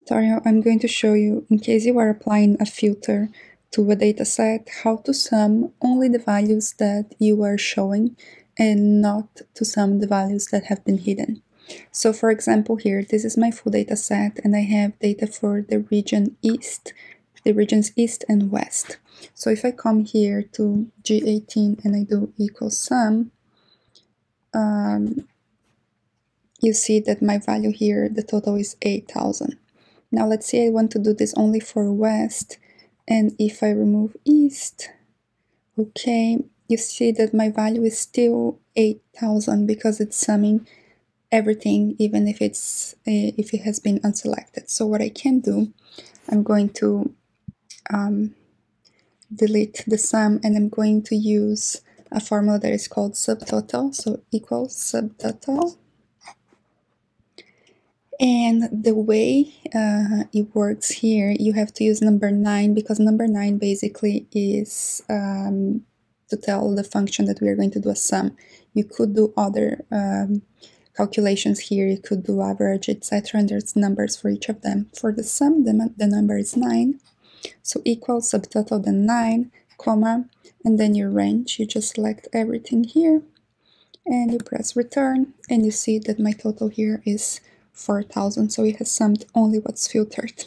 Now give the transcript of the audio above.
tutorial, I'm going to show you, in case you are applying a filter to a dataset, how to sum only the values that you are showing and not to sum the values that have been hidden. So for example here, this is my full data set and I have data for the region East, the regions East and West. So if I come here to G18 and I do equal sum, you see that my value here, the total is 8,000. Now let's say I want to do this only for West, and if I remove East, okay, you see that my value is still 8,000 because it's summing everything, even if it has been unselected. So what I can do, I'm going to delete the sum and I'm going to use a formula that is called subtotal, so equals subtotal. And the way it works here, you have to use number 9 because number 9 basically is to tell the function that we are going to do a sum. You could do other calculations here, you could do average, etc. and there's numbers for each of them. For the sum, the number is 9, so equals subtotal then 9, comma, and then your range. You just select everything here and you press return and you see that my total here is 4,000, so it has summed only what's filtered.